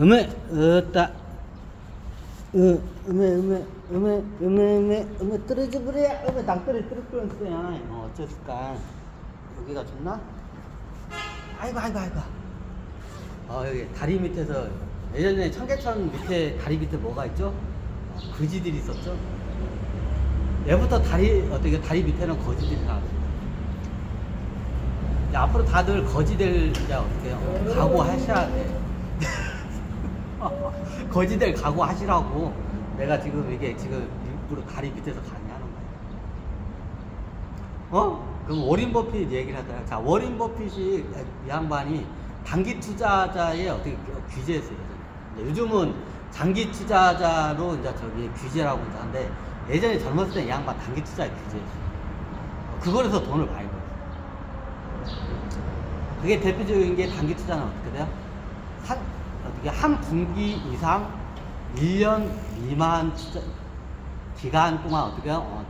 음에 으따 음에 떨어져 버려. 음에 낭떠러지 떨어뜨렸어요. 어쩔까? 여기가 좋나? 아이고. 여기 다리 밑에서 예전에 청계천 밑에 다리 밑에 뭐가 있죠? 거지들이 있었죠? 얘부터 다리 밑에는 거지들이 나왔어요. 앞으로 다들 거지 될 이제 어떡해요? 각오하셔야 돼. 거지 될 각오하시라고 내가 지금 이게 지금 일부러 다리 밑에서 강의하는 거예요. 그럼 워린 버핏 얘기를 하잖아요. 자, 워린 버핏이 이 양반이 단기 투자자의 어떻게 규제했어요. 요즘은 장기 투자자로 이제 저기 규제라고 하는데 예전에 젊었을 때 이 양반 단기 투자에 규제했어요. 그거에서 돈을 많이 벌었어요. 그게 대표적인 게 단기 투자는 어떻게 돼요? 한 분기 이상 1년 미만 투자 기간 동안 어떻게 해요?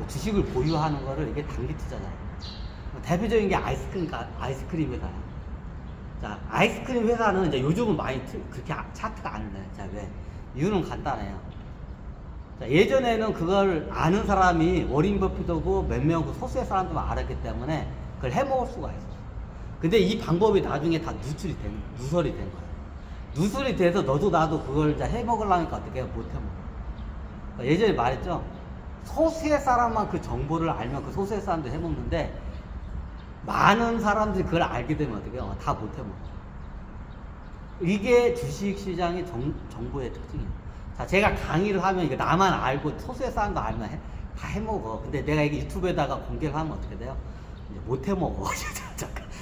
주식을 보유하는 거를 이게 단기 투자잖아요. 대표적인 게 아이스크림 회사예요. 자, 아이스크림 회사는 이제 요즘은 많이 그렇게 차트가 안 나요. 자, 왜? 이유는 간단해요. 자, 예전에는 그걸 아는 사람이 워린 버핏하고 몇 명 소수의 사람들만 알았기 때문에 그걸 해먹을 수가 있어요. 근데 이 방법이 나중에 다 누설이 된 거예요. 누설이 돼서 너도 나도 그걸 이제 해먹으려니까 어떻게 해요? 못 해먹어. 그러니까 예전에 말했죠. 소수의 사람만 그 정보를 알면 그 소수의 사람들 해먹는데 많은 사람들이 그걸 알게 되면 어떻게 해요? 다 못 해먹어. 이게 주식시장의 정보의 특징이에요. 자, 제가 강의를 하면 이거 나만 알고 소수의 사람도 알면 다 해먹어. 근데 내가 이게 유튜브에다가 공개를 하면 어떻게 돼요? 이제 못 해먹어.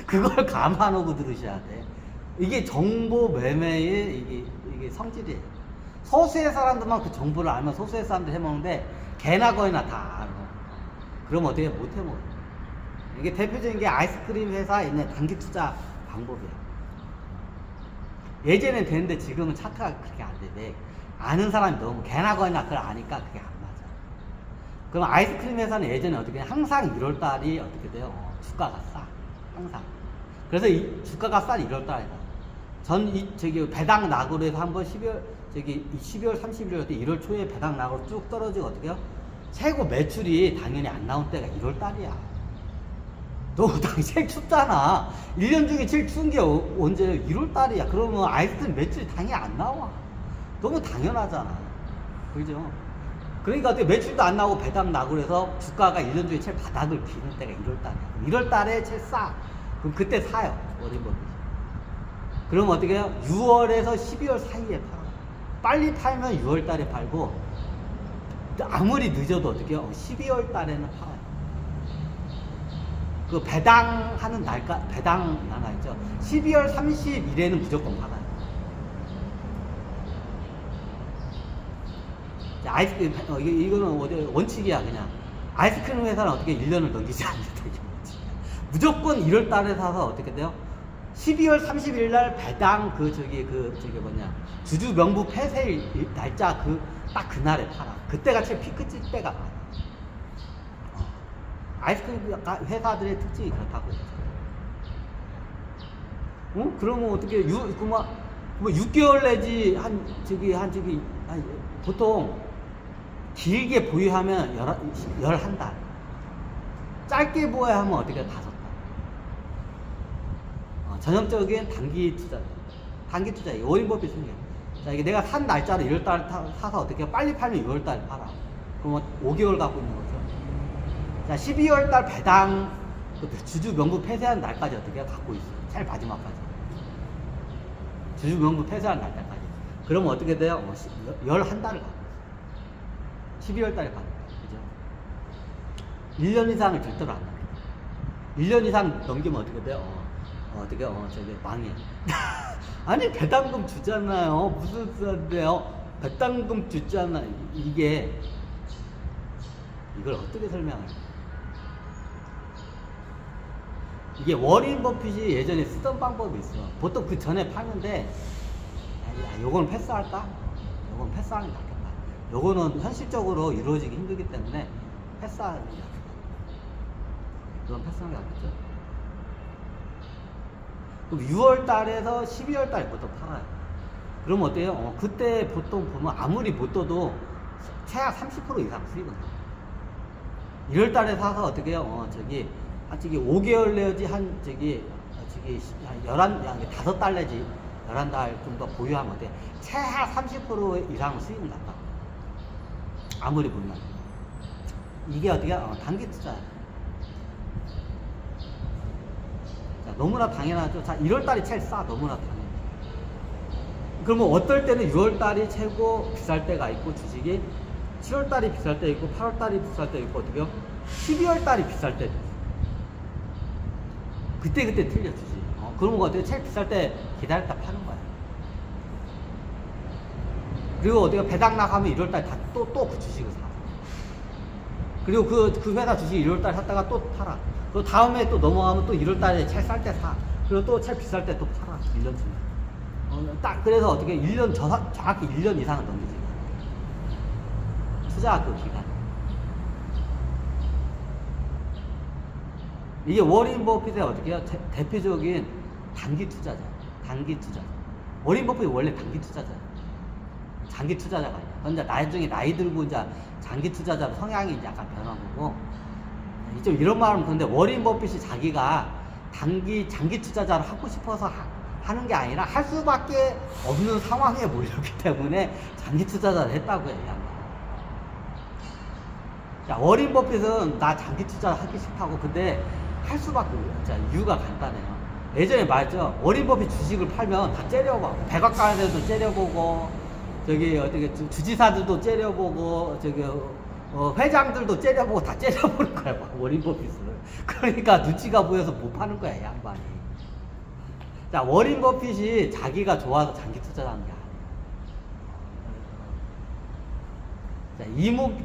그걸 감안하고 들으셔야 돼. 이게 정보 매매의 이게 성질이에요. 소수의 사람들만 그 정보를 알면 소수의 사람들 해먹는데 개나 거이나 다 알아. 그럼 어떻게 못 해먹어. 이게 대표적인 게 아이스크림 회사 있는 단기 투자 방법이에요. 예전엔 되는데 지금은 차트가 그렇게 안 돼. 왜? 아는 사람이 너무 개나 거이나 그걸 아니까 그게 안 맞아. 그럼 아이스크림 회사는 예전에 어떻게 해? 항상 1월달이 어떻게 돼요? 주가가 싸. 항상. 그래서 이 주가가 싼 1월달이다. 배당 낙으로 해서 한번 12월 30일 때 1월 초에 배당 낙으로 쭉 떨어지고 어떻게 해요? 최고 매출이 당연히 안 나온 때가 1월달이야. 너 당시에 춥잖아. 1년 중에 제일 추운 게 언제 1월달이야. 그러면 아이스크림 매출이 당연히 안 나와. 너무 당연하잖아. 그죠? 그러니까 어떻게 매출도 안 나오고 배당 낙으로 해서 주가가 1년 중에 제일 바닥을 비는 때가 1월달이야. 1월달에 제일 싸. 그럼 그때 사요. 워린 버핏이. 그럼 어떻게 해요? 6월에서 12월 사이에 팔아요. 빨리 팔면 6월 달에 팔고, 아무리 늦어도 어떻게 해요? 12월 달에는 팔아요. 그 배당하는 배당 하나 있죠? 12월 30일에는 무조건 팔아요. 아이스크림, 이거는 원칙이야, 그냥. 아이스크림 회사는 어떻게 1년을 넘기지 않는다. 무조건 1월 달에 사서 어떻게 돼요? 12월 30일 날 배당 주주 명부 폐쇄일 날짜 딱 그날에 팔아. 그때가 제일 피크칠 때가 많아. 아이스크림 회사들의 특징이 그렇다고. 그러면 어떻게 6개월 내지 보통 길게 보유하면 11달. 짧게 보여야 하면 어떻게 5달. 전형적인 단기 투자예요. 워린 버핏 생겨. 자, 이게 내가 산 날짜를 1월달 사서 어떻게 빨리 팔면 6월달 팔아. 그러면 5개월 갖고 있는 거죠. 자, 12월달 배당 주주 명부 폐쇄한 날까지 어떻게 갖고 있어요. 제일 마지막까지. 주주 명부 폐쇄한 날짜까지. 그러면 어떻게 돼요? 11달을 갖고 있어요. 12월달에 받는 거죠. 1년 이상을 절대로 안 남겨요. 1년 이상 넘기면 어떻게 돼요? 망해. 아니, 배당금 주잖아요. 무슨 소리인데요? 배당금 주잖아. 이걸 어떻게 설명해요? 이게 워린 버핏이 예전에 쓰던 방법이 있어. 보통 그 전에 파는데, 요거는 패스할까? 요건 패스하는 게 낫겠다. 요거는 현실적으로 이루어지기 힘들기 때문에 패스하는 게 낫겠다. 그건 패스하는 게 낫겠죠? 그럼 6월 달에서 12월 달부터 팔아요. 그럼 어때요? 그때 보통 보면 아무리 못 떠도 최하 30% 이상 수익은 나요. 1월 달에 사서 어떻게 해요? 저기 5개월 내지 한 5달 내지 11달 정도 보유하면 어때? 최하 30% 이상 수익은 난다. 아무리 보면. 이게 어떻게 단기 투자야. 자, 너무나 당연하죠. 자, 1월 달이 제일 싸. 너무나 당연해. 그러면 어떨 때는 6월 달이 최고 비쌀 때가 있고 주식이 7월 달이 비쌀 때 있고 8월 달이 비쌀 때 있고 어떻게요? 12월 달이 비쌀 때 그때 틀려 주식. 그러면 어떻게 제일 비쌀 때 기다렸다 파는 거야. 그리고 어디가 배당 나가면 1월 달에 또 그 주식을 사. 그리고 그 회사 주식 1월 달에 샀다가 또 팔아. 그 다음에 또 넘어가면 또 1월 달에 제일 쌀 때 사. 그리고 또 제일 비쌀 때 또 팔아. 1년 중에. 딱 그래서 어떻게 1년 정확히 1년 이상은 넘기지. 투자 그 기간. 이게 워린 버핏의 어떻게 해요? 대표적인 단기 투자자. 단기 투자. 워린 버핏이 원래 단기 투자자예요. 장기 투자자가 아니야. 근데 나중에 나이 들고 이제 장기 투자자 성향이 이제 약간 변한 거고. 좀 이런 말은 근데 워린 버핏이 자기가 장기 투자자를 하고 싶어서 하는 게 아니라 할 수밖에 없는 상황에 몰렸기 때문에 장기 투자자를 했다고 해요. 자, 워린 버핏은 나 장기 투자 하기 싫다고. 근데 할 수밖에 없어요. 자, 이유가 간단해요. 예전에 말했죠. 워린 버핏 주식을 팔면 다 째려봐. 백악관에서도 째려보고, 저기 어떻게 주지사들도 째려보고, 저기 회장들도 째려보고 다 째려보는 거야. 워린 버핏을. 그러니까 눈치가 보여서 못 파는 거야, 이 양반이. 자, 워린 버핏이 자기가 좋아서 장기 투자하는 게 아니에요.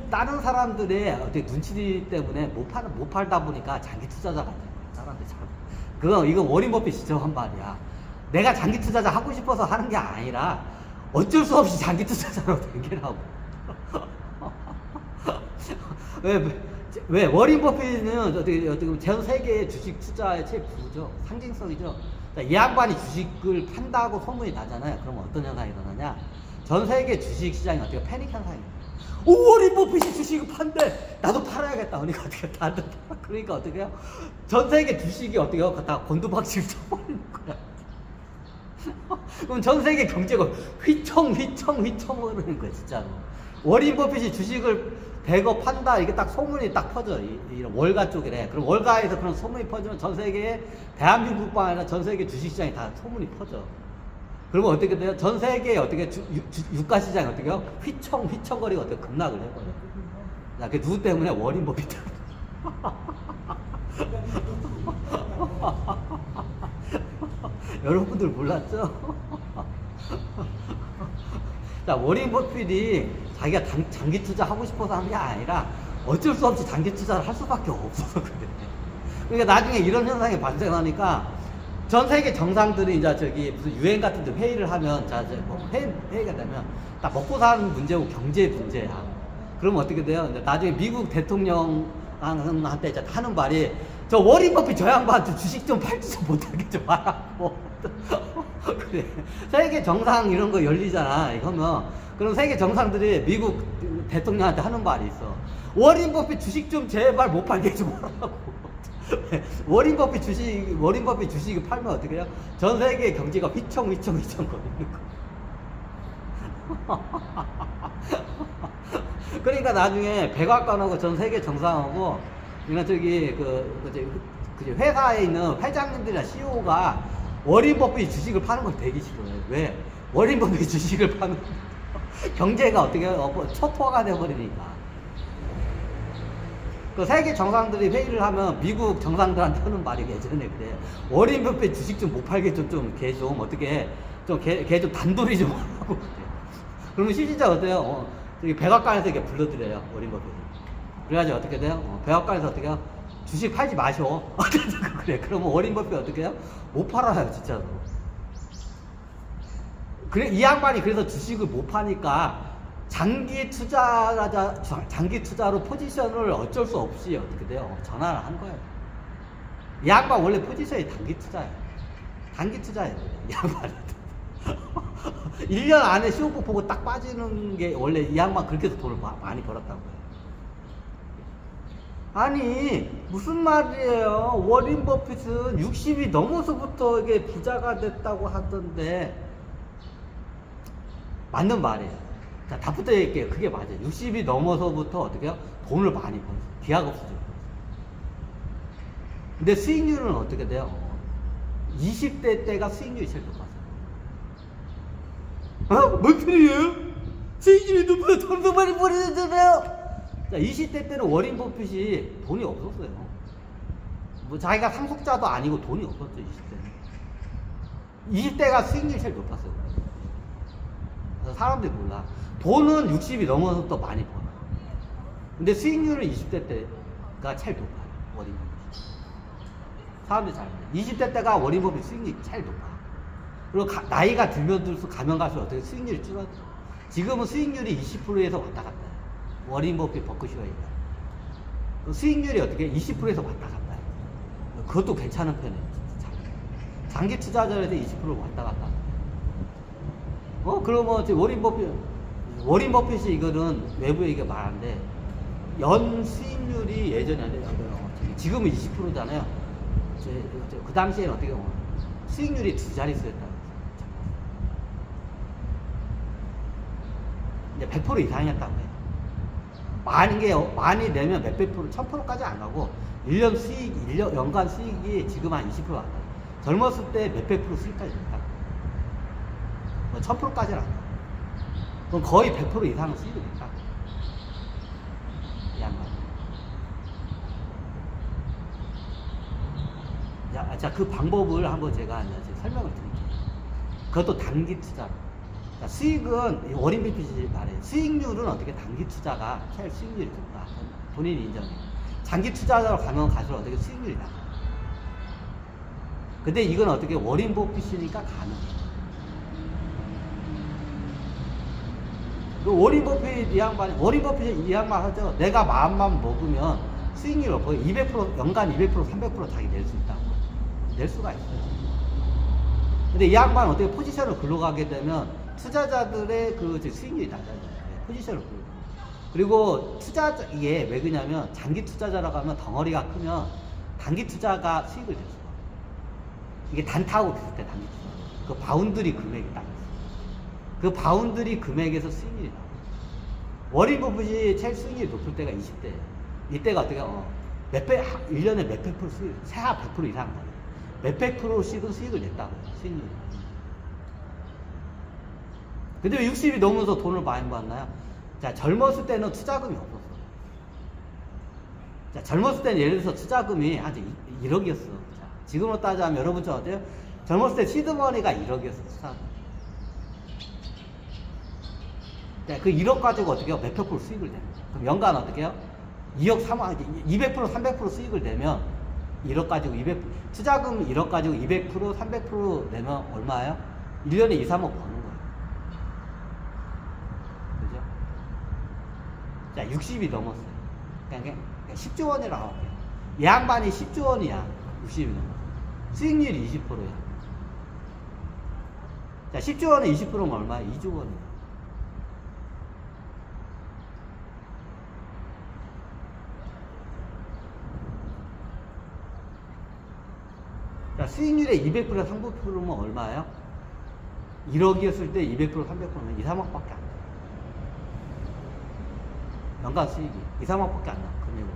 다른 사람들의 어떻게 눈치 때문에 못 팔다 보니까 장기 투자자가 안 돼요. 사람들 잘. 이건 워린 버핏이 지적한 말이야. 내가 장기 투자자 하고 싶어서 하는 게 아니라 어쩔 수 없이 장기 투자자로 된 게라고. 왜 워린 버핏은 어떻게 전 세계의 주식 투자의 최고죠. 상징성이죠. 자, 이 양반이 주식을 판다고 소문이 나잖아요. 그러면 어떤 현상이 일어나냐? 전 세계 주식 시장이 어떻게 패닉 현상이에요. 오, 워린 버핏이 주식을 판대. 나도 팔아야겠다. 그러니까 어떻게 다들 팔아. 그러니까 어떻게 해요? 전 세계 주식이 어떻게 해요? 다 곤두박질 쳐버리는 거야. 그럼 전 세계 경제가 휘청휘청 흐르는 거야, 진짜로. 워린 버핏이 주식을 대거 판다. 이게 딱 소문이 딱 퍼져. 이런 월가 쪽이래. 그럼 월가에서 그런 소문이 퍼지면 전 세계에 대한민국뿐 아니라 전 세계 주식시장이 다 소문이 퍼져. 그러면 어떻게 돼요? 전 세계에 어떻게 유가시장이 어떻게 해요? 휘청휘청거리고 어떻게 급락을 해버려요. 자, 그게 누구 때문에? 워린 버핏 때문에. 여러분들 몰랐죠? 자, 워린 버핏이 자기가 장기 투자 하고 싶어서 한 게 아니라 어쩔 수 없이 장기 투자를 할 수밖에 없어서 그래. 그러니까 나중에 이런 현상이 발생하니까 전 세계 정상들이 이제 저기 무슨 유엔 같은 데 회의를 하면, 자, 이제 뭐 회의가 되면 딱 먹고 사는 문제고 경제 문제야. 그러면 어떻게 돼요? 나중에 미국 대통령한테 이제 하는 말이, 저 워린 버핏 저 양반 주식 좀 팔지 좀 못하게 좀 하라고. 그래. 세계 정상 이런 거 열리잖아. 이거면. 그럼 세계 정상들이 미국 대통령한테 하는 말이 있어. 워린 버핏 주식 좀 제발 못 팔게 좀 하라고. 워린 버핏 주식을 팔면 어떻게 해요? 전 세계 경제가 휘청휘청 거리는 거. 그러니까 나중에 백악관하고 전 세계 정상하고, 그러니까 저기 회사에 있는 회장님들이나 CEO가 워린 버핏 주식을 파는 걸 되게 싫어해. 왜? 워린 버핏 주식을 파면 경제가 어떻게 초토화가 돼버리니까. 그 세계 정상들이 회의를 하면 미국 정상들한테 하는 말이 예전에 그래. 워린 버핏 주식 좀 못 팔게 걔 좀 어떻게 걔 좀 단돌이 좀 하라고 그래. 그러면 실질적으로 어때요? 저기 백악관에서 이렇게 불러드려요, 워린 버핏. 그래가지고 어떻게 돼요? 백악관에서 어떻게 해요? 주식 팔지 마셔. 그래. 그러면 워린 버핏 어떻게 해요? 못 팔아요, 진짜로. 그래, 이 양반이 그래서 주식을 못 파니까 장기 투자로 포지션을 어쩔 수 없이 어떻게 돼요? 전환을 한 거예요. 이 양반 원래 포지션이 단기 투자예요. 단기 투자예요, 이 양반은. 1년 안에 시험국 보고 딱 빠지는 게 원래 이 양반 그렇게 해서 돈을 많이 벌었다고요. 아니 무슨 말이에요. 워린 버핏은 60이 넘어서부터 이게 부자가 됐다고 하던데 맞는 말이에요. 자, 답부터 얘기할게요. 그게 맞아요. 60이 넘어서부터 어떻게 해요? 돈을 많이 벌어요. 기약 없이 벌어요. 근데 수익률은 어떻게 돼요? 20대 때가 수익률이 제일 높았어요. 뭔 소리예요? 수익률이 높아서 돈도 많이 벌어야잖아요. 자, 20대 때는 워린 버핏이 돈이 없었어요. 뭐 자기가 상속자도 아니고 돈이 없었죠. 20대는. 20대가 수익률이 제일 높았어요. 그래서 사람들이 몰라. 돈은 60이 넘어서부터 많이 벌어. 근데 수익률은 20대 때가 제일 높아요. 워린 버핏이. 사람들이 잘 몰라. 20대 때가 워린 버핏 수익률이 제일 높아. 그리고 나이가 들면 들수록 가면 갈수록 어떻게 수익률이 줄어들어. 지금은 수익률이 20%에서 왔다 갔다 해요. 워린 버핏 버크셔어니까 수익률이 어떻게 20%에서 왔다 갔다 해요. 그것도 괜찮은 편이에요. 장기 투자자에서 20% 왔다 갔다. 그러면 워린 버핏이 이거는 외부에게 말하는데 연 수익률이 예전에 지금은 20%잖아요. 그 당시에는 어떻게 보면 수익률이 두 자릿수였다고. 이제 100% 이상이었다고 해요. 많이 내면 몇백 프로, 1000%까지 안 가고 1년 수익, 연간 수익이 지금 한 20% 왔다. 젊었을 때 몇백 프로 수익까지 됐다. 1000%까지는 안 가. 그럼 거의 100% 이상은 수익이 됐다. 이 양반. 자, 그 방법을 한번 제가 설명을 드릴게요. 그것도 단기 투자로. 자, 수익은 워린 버핏이 말해요. 수익률은 어떻게 단기 투자가 제일 수익률이 높다. 본인이 인정해요. 장기 투자자로 가면 갈수록 어떻게 수익률이 나가. 근데 이건 어떻게 워린 버핏이니까 가능해요. 워린 버핏 이 양반 하죠. 내가 마음만 먹으면 수익률을 거의 200% 연간 200% 300% 자기 낼 수 있다고. 낼 수가 있어요. 근데 이 양반은 어떻게 포지션을 굴러가게 되면 투자자들의 그 수익률이 낮아져요. 포지션을 굴러. 그리고 이게 왜 그러냐면 장기 투자자라고 하면 덩어리가 크면 단기 투자가 수익을 낼 수가. 이게 단타하고 비슷해. 단기 투자. 그 바운드리 금액이 딱 있어요. 그 바운드리 금액에서 수익률이 나와요. 워린 버핏이 제일 수익률이 높을 때가 20대예요. 이때가 어떻게 1년에 몇백 프로 수익, 세하 100% 이상 나요. 몇백 프로씩은 수익을 냈다고요. 수익률이. 근데 왜 60이 넘어서 돈을 많이 받나요? 자, 젊었을 때는 투자금이 없었어. 자, 젊었을 때는 예를 들어서 투자금이 한 1억이었어. 자, 지금으로 따지자면 여러분처럼 어때요? 젊었을 때 시드머니가 1억이었어. 투자금. 자, 그 1억 가지고 어떻게 해요? 몇백 프로 수익을 내는 거예요. 그럼 연간 어떻게 해요? 2억 3억, 200%, 300% 수익을 내면 1억 가지고 200%, 투자금 1억 가지고 200%, 300% 내면 얼마예요? 1년에 2, 3억 버는 거예요. 그죠? 자, 60이 넘었어요. 그냥 10조 원이라고 할게요. 이 양반이 10조 원이야. 60이 넘었어. 수익률이 20%야. 자, 10조 원에 20%면 얼마야? 2조 원이야. 자, 수익률의 200% 300%면 얼마예요? 1억이었을 때 200% 300%면 2, 3억밖에 안 돼요. 연간 수익이 2, 3억밖에 안 나요. 금액으로.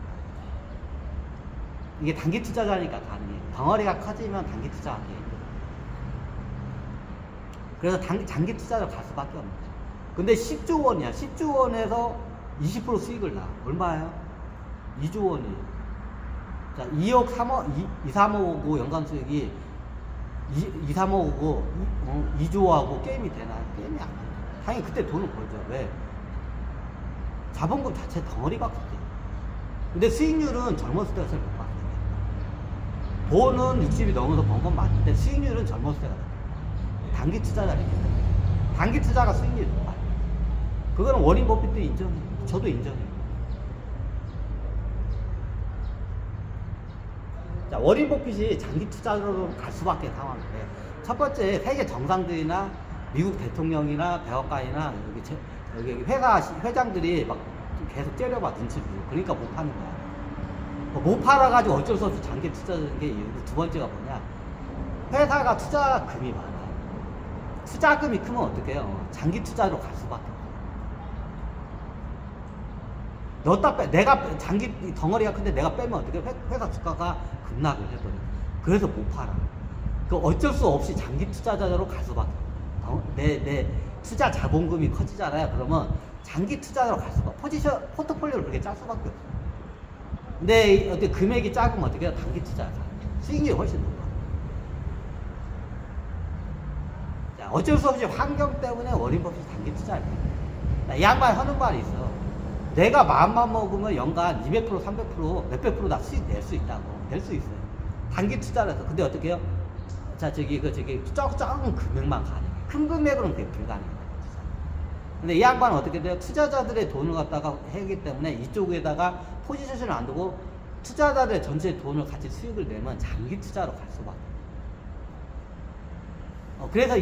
이게 단기 투자자니까 가능해요. 덩어리가 커지면 단기 투자하기 힘들어요. 그래서 장기 투자자로 갈 수밖에 없는 거예요. 근데 10조 원이야. 10조 원에서 20% 수익을 나. 얼마예요? 2조 원이에요. 자, 2억, 3억, 2, 3억 오고 연간 수익이 2, 3억 오고 2조하고 게임이 되나요? 게임이 안 돼요. 당연히 그때 돈을 벌죠. 왜? 자본금 자체 덩어리가 크대. 근데 수익률은 젊었을 때가 제일 높았어요. 돈은 60이 넘어서 번 건 맞는데 수익률은 젊었을 때가 높아요. 단기 투자자이기 때문에. 단기 투자가 수익률이 높아요. 그거는 워린 버핏도 인정해요. 저도 인정해요. 자, 워린 버핏이 장기 투자로 갈 수밖에 상황인데, 첫 번째 세계 정상들이나 미국 대통령이나 백악관이나 여기 회사 회장들이 막 계속 째려봐 눈치를 주고 그러니까 못 파는 거야. 못 팔아가지고 어쩔 수 없이 장기 투자하는 게 두 번째가 뭐냐? 회사가 투자금이 많아. 투자금이 크면 어떻게 해요? 장기 투자로 갈 수밖에 없어. 넣었다 빼, 내가 장기 덩어리가 큰데 내가 빼면 어떻게 회사 주가가 급락을 해버려. 그래서 못 팔아. 그 어쩔 수 없이 장기 투자자로 갈 수밖에 없어. 내 투자 자본금이 커지잖아요. 그러면 장기 투자자로 갈 수밖에 없어. 포트폴리오를 그렇게 짤 수밖에 없어. 근데 어떻게 금액이 작으면 어떻게 해요? 단기 투자자. 수익률이 훨씬 높아. 자, 어쩔 수 없이 환경 때문에 워린 버핏이 단기 투자를 해. 이 양반이 하는 말이 있어. 내가 마음만 먹으면 연간 200%, 300%, 몇백 프로 다 수익 낼 수 있다고. 낼 수 있어요. 단기 투자를 해서. 근데 어떻게 해요? 자, 적은 금액만 가능해. 큰 금액으로는 그게 불가능해요. 근데 이 양반은 어떻게 돼요? 투자자들의 돈을 갖다가 하기 때문에 이쪽에다가 포지션을 안 두고 투자자들의 전체 돈을 같이 수익을 내면 장기 투자로 갈 수밖에 없어요. 그래서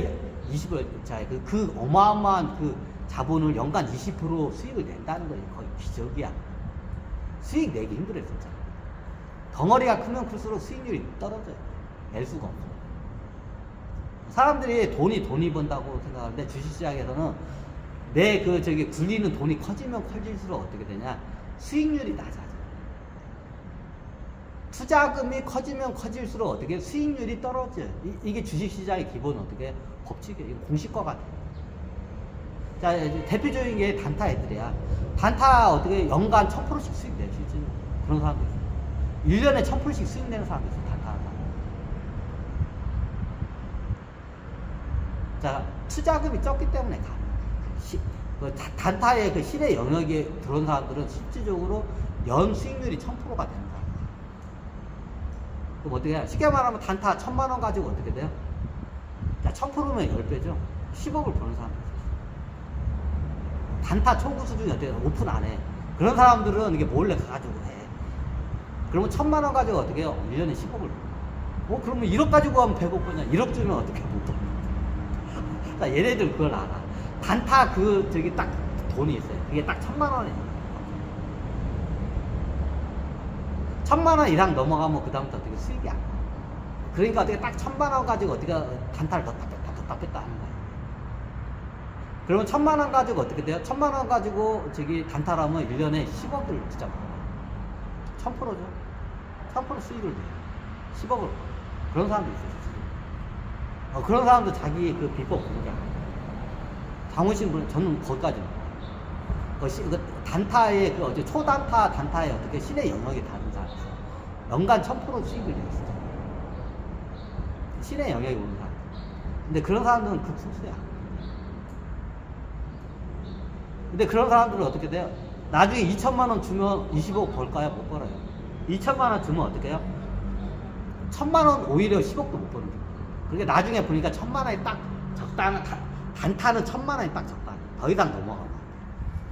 20을, 자, 그 어마어마한 그 자본을 연간 20% 수익을 낸다는 건 거의 기적이야. 수익 내기 힘들어요, 진짜. 덩어리가 크면 클수록 수익률이 떨어져요. 낼 수가 없어요. 사람들이 돈이 번다고 생각하는데 주식시장에서는 굴리는 돈이 커지면 커질수록 어떻게 되냐? 수익률이 낮아져. 투자금이 커지면 커질수록 어떻게 수익률이 떨어져요. 이게 주식시장의 기본 어떻게 법칙이에요. 공식과 같아요. 자, 대표적인 게 단타 애들이야. 단타 어떻게 연간 1000%씩 수익 낼 수 있지? 그런 사람도 있어. 1년에 1000%씩 수익 내는 사람도 있어, 단타 하나. 자, 투자금이 적기 때문에 가능해. 단타의 그 실의 영역에 들어온 사람들은 실질적으로 연 수익률이 1000%가 되는 거야. 그럼 어떻게 해요? 쉽게 말하면 단타 1000만원 가지고 어떻게 돼요? 자, 1000%면 10배죠? 10억을 버는 사람들 있어요. 단타 초구 수준이 어떻게 해요? 오픈 안 해. 그런 사람들은 이게 몰래 가가지고 해. 그러면 1000만원 가지고 어떻게 해요? 1년에 10억을 벌어. 그러면 1억 가지고 하면 100억 버냐? 1억 주면 어떻게 못 벌어? 자, 얘네들 그걸 알아. 단타 딱 돈이 있어요. 그게 딱 1000만원이에요. 1000만원 이상 넘어가면 그다음부터 어떻게 수익이 안 나. 그러니까 어떻게 딱 1000만원 가지고 어떻게 단타를 더 뺐다 하는 거예요. 그러면 1000만원 가지고 어떻게 돼요? 1000만원 가지고 단타를 하면 1년에 10억을 진짜 벌어요. 1000%죠. 1000% 수익을 내요. 10억을. 그런 사람도 있어요. 그런 사람도 자기 그 비법 공개. 장훈신 분, 저는 거기까지는. 단타의 초단타, 단타의 어떻게 신의 영역이 다른 사람 있어요. 연간 1000% 수익을 내요, 진짜. 신의 영역이 오는 사람. 근데 그런 사람들은 극소수야. 근데 그런 사람들은 어떻게 돼요? 나중에 2천만원 주면 20억 벌까요? 못 벌어요. 2천만원 주면 어떻게 해요? 1000만원 오히려 10억도 못 버는 거예요. 그러니까 나중에 보니까 1000만원이 딱 적당한, 단타는 1000만원이 딱 적당해. 더 이상 넘어가면.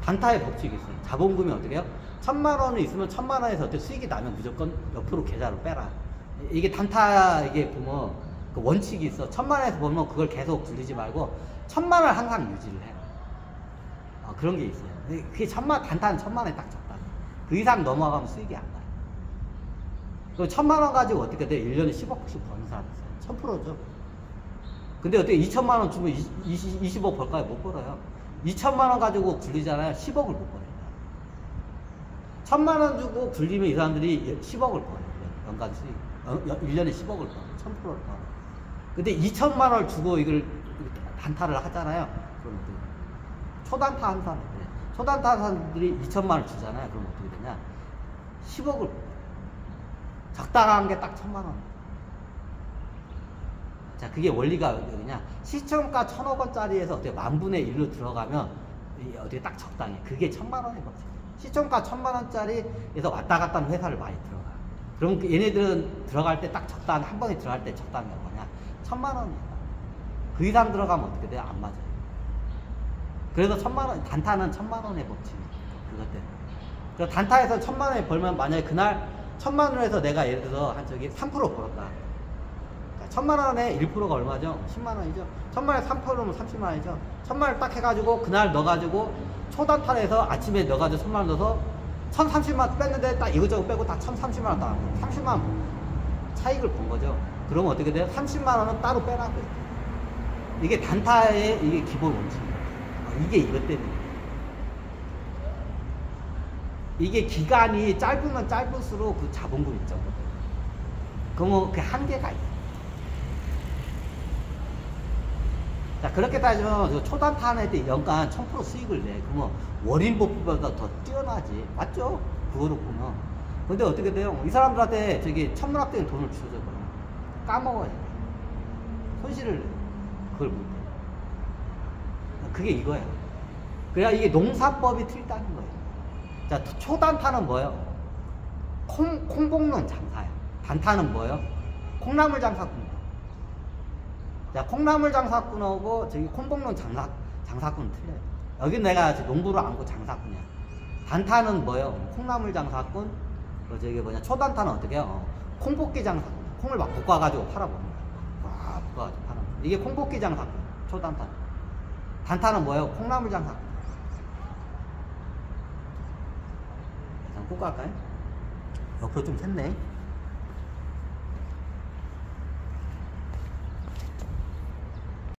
단타의 법칙이 있어요. 자본금이 어떻게 해요? 1000만원이 있으면 1000만원에서 어떻게 수익이 나면 무조건 옆으로 계좌로 빼라. 이게 단타, 이게 보면 그 원칙이 있어. 1000만원에서 보면 그걸 계속 굴리지 말고 1000만원을 항상 유지를 해. 그런 게 있어요. 그게 단타는 1000만원이 딱 적당해. 그 이상 넘어가면 수익이 안 나요. 그 1000만원 가지고 어떻게 돼? 1년에 10억씩 버는 사람 있어요. 1000%죠. 근데 어떻게 2천만원 주면 20억 벌까요? 못 벌어요. 2천만원 가지고 굴리잖아요. 10억을 못 벌어요. 1000만원 주고 굴리면 이 사람들이 10억을 벌어요. 연간 수익. 1년에 10억을 벌어요. 1000%를 벌어요. 근데 2천만원을 주고 이걸 단타를 하잖아요. 그럼 초단타 한 사람들. 초단타 한 사람들이 2천만원을 주잖아요. 그럼 어떻게 되냐? 10억을 적당한 게 딱 1000만원. 자, 그게 원리가 어디냐? 시청가 1000억원짜리에서 어떻게 만분의 1로 들어가면 어떻게 딱 적당해. 그게 1000만원의 법칙. 시청가 1000만원짜리에서 왔다 갔다 하는 회사를 많이 들어가. 그럼 얘네들은 들어갈 때 딱 적당한, 한 번에 들어갈 때 적당한 게 뭐냐? 1000만원이야. 그 이상 들어가면 어떻게 돼요? 안 맞아요. 그래서 1000만원, 단타는 1000만원의 법칙이에요. 그것 때문에. 그래서 단타에서 1000만원을 벌면 만약에 그날 1000만원에서 내가 예를 들어서 3% 벌었다. 1000 1000만원에 1%가 얼마죠? 10만원이죠. 1000만원에 3%면 30만원이죠. 1000만원 딱 해가지고 그날 넣어가지고 초단타에서 아침에 넣어가지고 1000만원 넣어서 1030만원 뺐는데 딱 이것저것 빼고 다 1030만원 따는 거예요. 30만원 차익을 본 거죠. 그러면 어떻게 돼요? 30만원은 따로 빼라고요. 이게 단타의 이게 기본 원칙이에요. 이게 이것 때문에. 이게 기간이 짧으면 짧을수록 그 자본금 있죠. 그러면 그 한계가 있어요. 자, 그렇게 따지면 초단타할 때 연간 1000% 수익을 내. 그러면 월인복비보다 더 뛰어나지. 맞죠? 그거로 보면. 근데 어떻게 돼요? 이 사람들한테 저기 천문학적인 돈을 주죠. 까먹어요. 손실을 내요. 그걸 못해요. 그게 이거예요. 그래야 이게 농사법이 틀리다는 거예요. 자, 초단타는 뭐예요? 콩 볶는 장사예요. 단타는 뭐예요? 콩나물 장사꾼. 자, 콩나물 장사꾼하고 저기 콩 볶는 장사꾼은 틀려요. 여긴 내가 농부를 안고 장사꾼이야. 단타는 뭐예요? 콩나물 장사꾼. 저기 뭐냐, 초단타는 어떻게 해요? 콩볶이 장사꾼. 콩을 막 볶아가지고 팔아보는 거야. 와, 볶아가지고 팔아. 이게 콩볶이 장사꾼. 초단타. 단타는 뭐예요? 콩나물 장사꾼. 꼭 갈까요? 옆으로 좀 샜네.